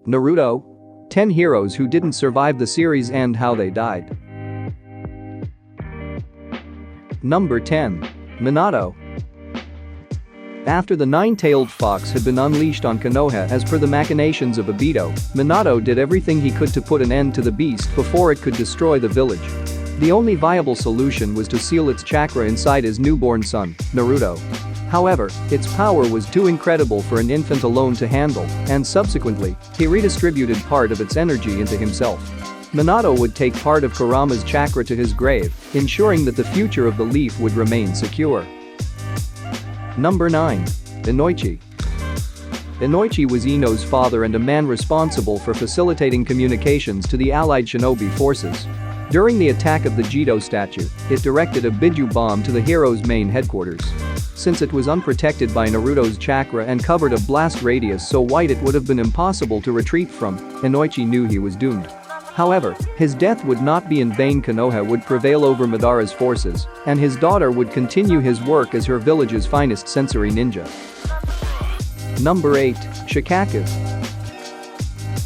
Naruto? 10 heroes who didn't survive the series and how they died. Number 10. Minato. After the nine-tailed fox had been unleashed on Konoha as per the machinations of Obito, Minato did everything he could to put an end to the beast before it could destroy the village. The only viable solution was to seal its chakra inside his newborn son, Naruto. However, its power was too incredible for an infant alone to handle, and subsequently, he redistributed part of its energy into himself. Minato would take part of Kurama's chakra to his grave, ensuring that the future of the leaf would remain secure. Number 9. INOICHI. INOICHI was Ino's father and a man responsible for facilitating communications to the allied shinobi forces. During the attack of the Jito statue, it directed a Biju bomb to the hero's main headquarters. Since it was unprotected by Naruto's chakra and covered a blast radius so wide it would have been impossible to retreat from, INOICHI knew he was doomed. However, his death would not be in vain. Konoha would prevail over Madara's forces, and his daughter would continue his work as her village's finest sensory ninja. Number 8. Shikaku.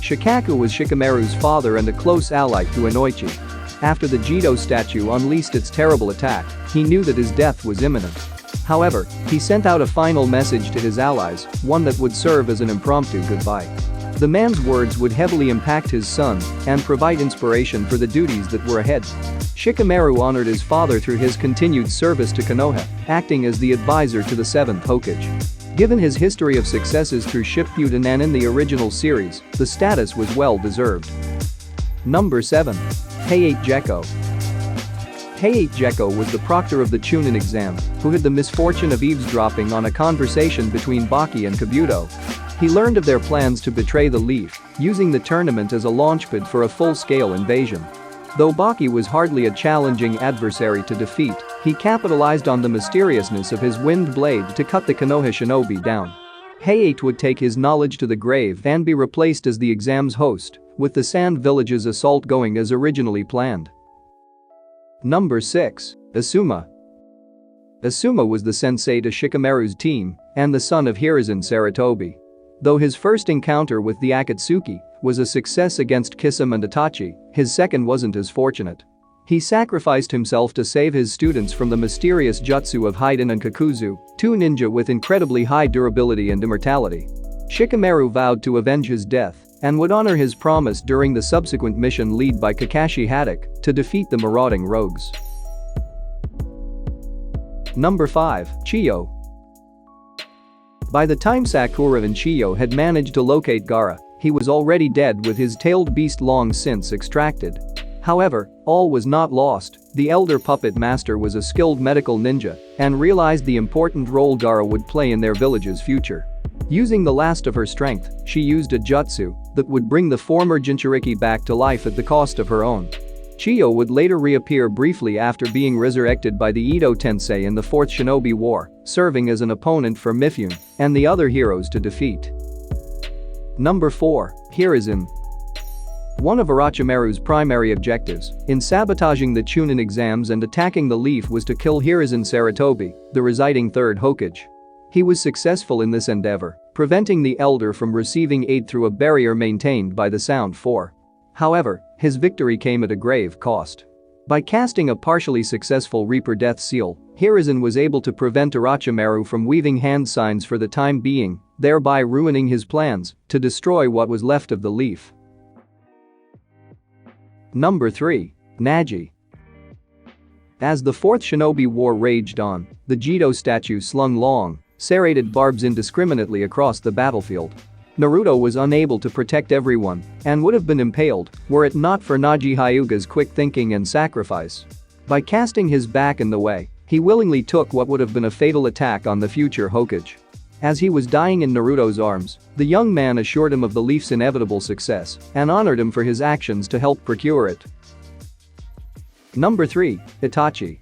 Shikaku was Shikamaru's father and a close ally to INOICHI. After the Jito statue unleashed its terrible attack, he knew that his death was imminent. However, he sent out a final message to his allies, one that would serve as an impromptu goodbye. The man's words would heavily impact his son and provide inspiration for the duties that were ahead. Shikamaru honored his father through his continued service to Konoha, acting as the advisor to the 7th Hokage. Given his history of successes through Shippuden and in the original series, the status was well deserved. Number 7. HAYATE GEKKO. HAYATE GEKKO was the proctor of the Chunin exam, who had the misfortune of eavesdropping on a conversation between Baki and Kabuto. He learned of their plans to betray the Leaf, using the tournament as a launchpad for a full-scale invasion. Though Baki was hardly a challenging adversary to defeat, he capitalized on the mysteriousness of his wind blade to cut the Konoha shinobi down. HAYATE would take his knowledge to the grave and be replaced as the exam's host, with the Sand Village's assault going as originally planned. Number 6. ASUMA. ASUMA was the sensei to Shikamaru's team and the son of HIRUZEN SARUTOBI. Though his first encounter with the Akatsuki was a success against Kisame and Itachi, his second wasn't as fortunate. He sacrificed himself to save his students from the mysterious jutsu of Haiden and Kakuzu, two ninja with incredibly high durability and immortality. Shikamaru vowed to avenge his death and would honor his promise during the subsequent mission led by Kakashi Hatake to defeat the marauding rogues. Number 5. Chiyo. By the time Sakura and Chiyo had managed to locate Gaara, he was already dead with his tailed beast long since extracted. However, all was not lost. The elder puppet master was a skilled medical ninja and realized the important role Gaara would play in their village's future. Using the last of her strength, she used a jutsu that would bring the former Jinchuriki back to life at the cost of her own. Chiyo would later reappear briefly after being resurrected by the Ito Tensei in the 4th Shinobi War, serving as an opponent for Mifune and the other heroes to defeat. Number 4. HIRUZEN. One of Orochimaru's primary objectives in sabotaging the Chunin exams and attacking the Leaf was to kill HIRUZEN SARUTOBI, the residing 3rd Hokage. He was successful in this endeavor, preventing the elder from receiving aid through a barrier maintained by the Sound 4. However, his victory came at a grave cost. By casting a partially successful Reaper Death Seal, HIRUZEN was able to prevent Orochimaru from weaving hand signs for the time being, thereby ruining his plans to destroy what was left of the Leaf. Number 3. NEJI. As the 4th Shinobi War raged on, the Jito statue slung long, serrated barbs indiscriminately across the battlefield. Naruto was unable to protect everyone and would have been impaled were it not for Neji Hyuga's quick thinking and sacrifice. By casting his back in the way, he willingly took what would have been a fatal attack on the future Hokage. As he was dying in Naruto's arms, the young man assured him of the Leaf's inevitable success and honored him for his actions to help procure it. Number 3. Itachi.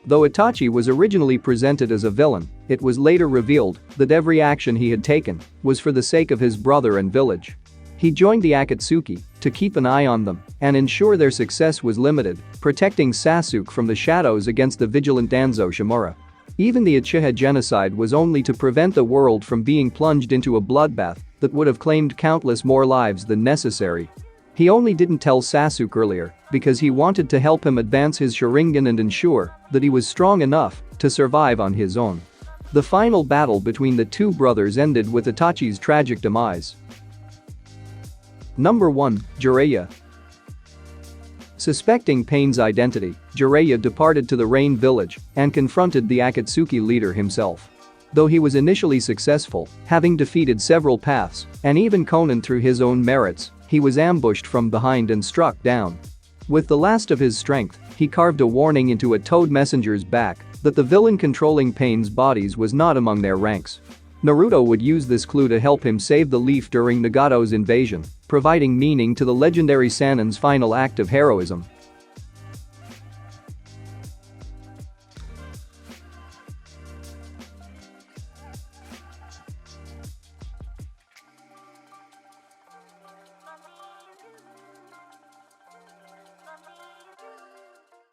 Though Itachi was originally presented as a villain, it was later revealed that every action he had taken was for the sake of his brother and village. He joined the Akatsuki to keep an eye on them and ensure their success was limited, protecting Sasuke from the shadows against the vigilant Danzo Shimura. Even the Uchiha genocide was only to prevent the world from being plunged into a bloodbath that would have claimed countless more lives than necessary. He only didn't tell Sasuke earlier because he wanted to help him advance his Sharingan and ensure that he was strong enough to survive on his own. The final battle between the two brothers ended with Itachi's tragic demise. Number 1. Jiraiya. Suspecting Pain's identity, Jiraiya departed to the Rain Village and confronted the Akatsuki leader himself. Though he was initially successful, having defeated several paths and even Conan through his own merits, he was ambushed from behind and struck down. With the last of his strength, he carved a warning into a toad messenger's back that the villain controlling Pain's bodies was not among their ranks. Naruto would use this clue to help him save the leaf during Nagato's invasion, providing meaning to the legendary Sannin's final act of heroism.